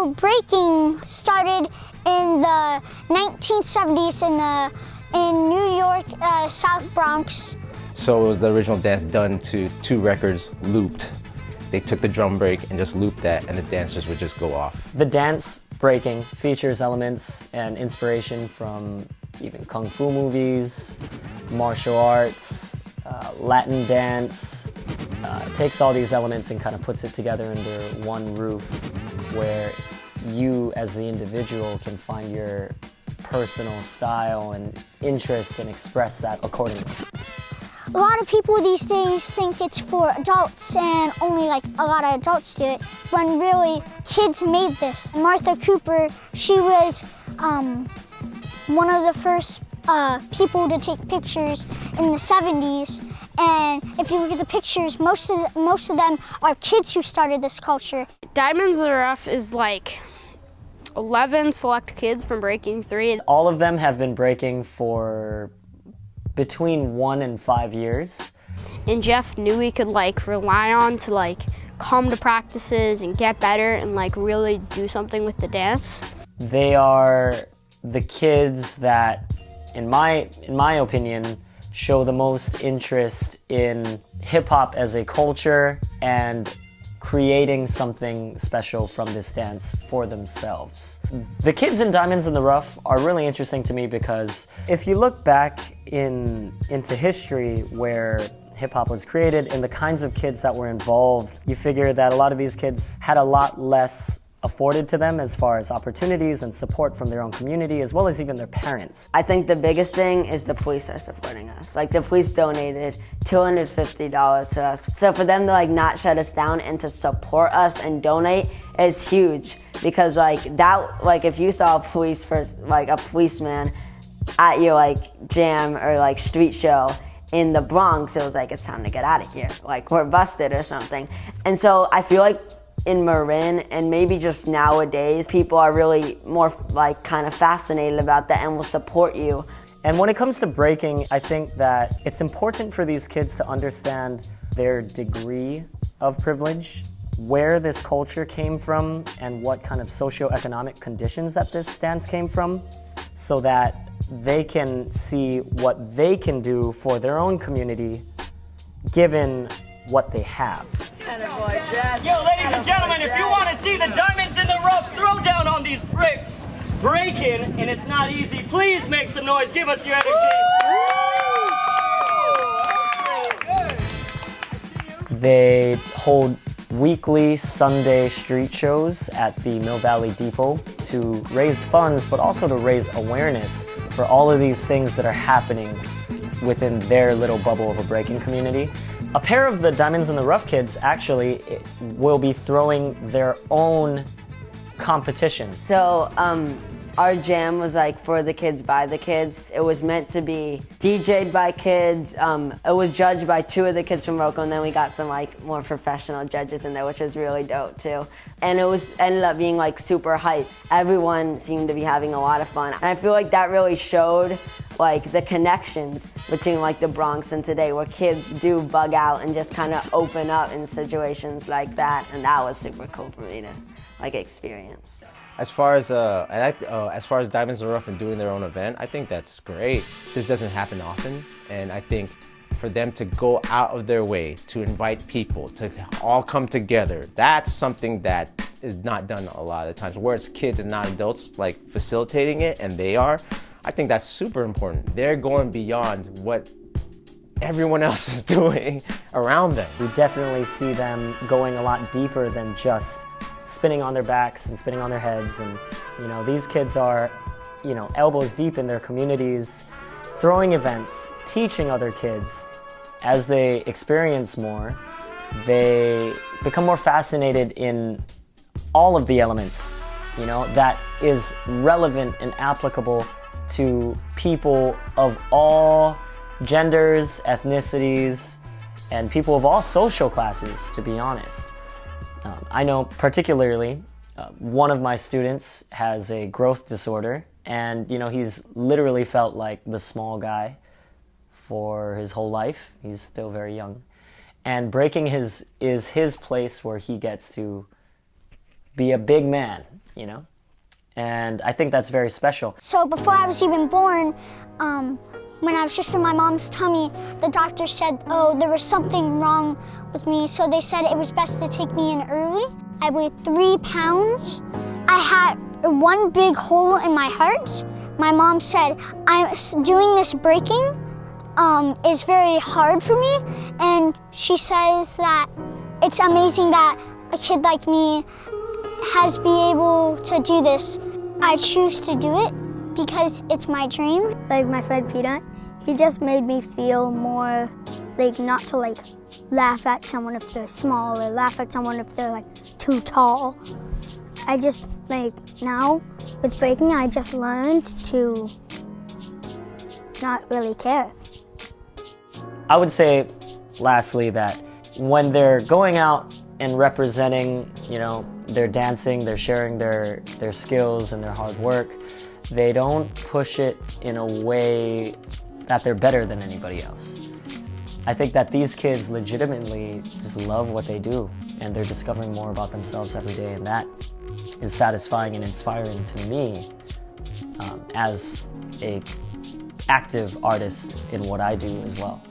So breaking started in the 1970s in New York, South Bronx. So it was the original dance done to 2 records looped. They took the drum break and just looped that, and the dancers would just go off. The dance breaking features elements and inspiration from even kung fu movies, martial arts, Latin dance. It takes all these elements and kind of puts it together under one roof where you as the individual can find your personal style and interest and express that accordingly. A lot of people these days think it's for adults and only like a lot of adults do it, when really kids made this. Martha Cooper, she was one of the first people to take pictures in the 70s. And if you look at the pictures, most of them are kids who started this culture. Diamonds in the Rough is like 11 select kids from Breaking 3. All of them have been breaking for between 1 and 5 years. And Jeff knew he could like rely on to like come to practices and get better and like really do something with the dance. They are the kids that, in my opinion, show the most interest in hip-hop as a culture and creating something special from this dance for themselves. The kids in Diamonds in the Rough are really interesting to me because if you look back into history where hip-hop was created and the kinds of kids that were involved, you figure that a lot of these kids had a lot less afforded to them as far as opportunities and support from their own community, as well as even their parents. I think the biggest thing is the police are supporting us. Like, the police donated $250 to us. So for them to like not shut us down and to support us and donate is huge, because like that, like if you saw a policeman at your like jam or like street show in the Bronx, it was like, it's time to get out of here. Like, we're busted or something. And so I feel like in Marin and maybe just nowadays, people are really more like kind of fascinated about that and will support you. And when it comes to breaking, I think that it's important for these kids to understand their degree of privilege, where this culture came from, and what kind of socioeconomic conditions that this dance came from, so that they can see what they can do for their own community, given what they have. Yo, ladies and gentlemen, if you want to see the Diamonds in the Rough throw down on these bricks, breaking, and it's not easy, please make some noise. Give us your energy. They hold weekly Sunday street shows at the Mill Valley Depot to raise funds, but also to raise awareness for all of these things that are happening within their little bubble of a breaking community. A pair of the Diamonds in the Rough kids actually will be throwing their own competition. So our jam was like for the kids, by the kids. It was meant to be DJ'd by kids. It was judged by 2 of the kids from Rocco, and then we got some like more professional judges in there, which was really dope too. And it ended up being like super hype. Everyone seemed to be having a lot of fun. And I feel like that really showed like the connections between like the Bronx and today, where kids do bug out and just kind of open up in situations like that. And that was super cool for me to like experience. As far as Diamonds in the Rough and doing their own event, I think that's great. This doesn't happen often, and I think for them to go out of their way to invite people to all come together, that's something that is not done a lot of the times. Where it's kids and not adults like facilitating it, and they are, I think that's super important. They're going beyond what everyone else is doing around them. We definitely see them going a lot deeper than just spinning on their backs and spinning on their heads. And you know, these kids are, you know, elbows deep in their communities, throwing events, teaching other kids. As they experience more, they become more fascinated in all of the elements, you know, that is relevant and applicable to people of all genders, ethnicities, and people of all social classes, to be honest. I know particularly one of my students has a growth disorder, and you know, he's literally felt like the small guy for his whole life. He's still very young. And breaking is his place where he gets to be a big man, you know? And I think that's very special. So before I was even born, when I was just in my mom's tummy, the doctor said, oh, there was something wrong with me, so they said it was best to take me in early. I weighed 3 pounds. I had one big hole in my heart. My mom said, doing this breaking is very hard for me, and she says that it's amazing that a kid like me has been able to do this. I choose to do it because it's my dream. Like my friend Peanut, he just made me feel more like not to like laugh at someone if they're small or laugh at someone if they're like too tall. I just like now with breaking, I just learned to not really care. I would say lastly that when they're going out and representing, you know, they're dancing, they're sharing their skills and their hard work, they don't push it in a way that they're better than anybody else. I think that these kids legitimately just love what they do, and they're discovering more about themselves every day, and that is satisfying and inspiring to me as a active artist in what I do as well.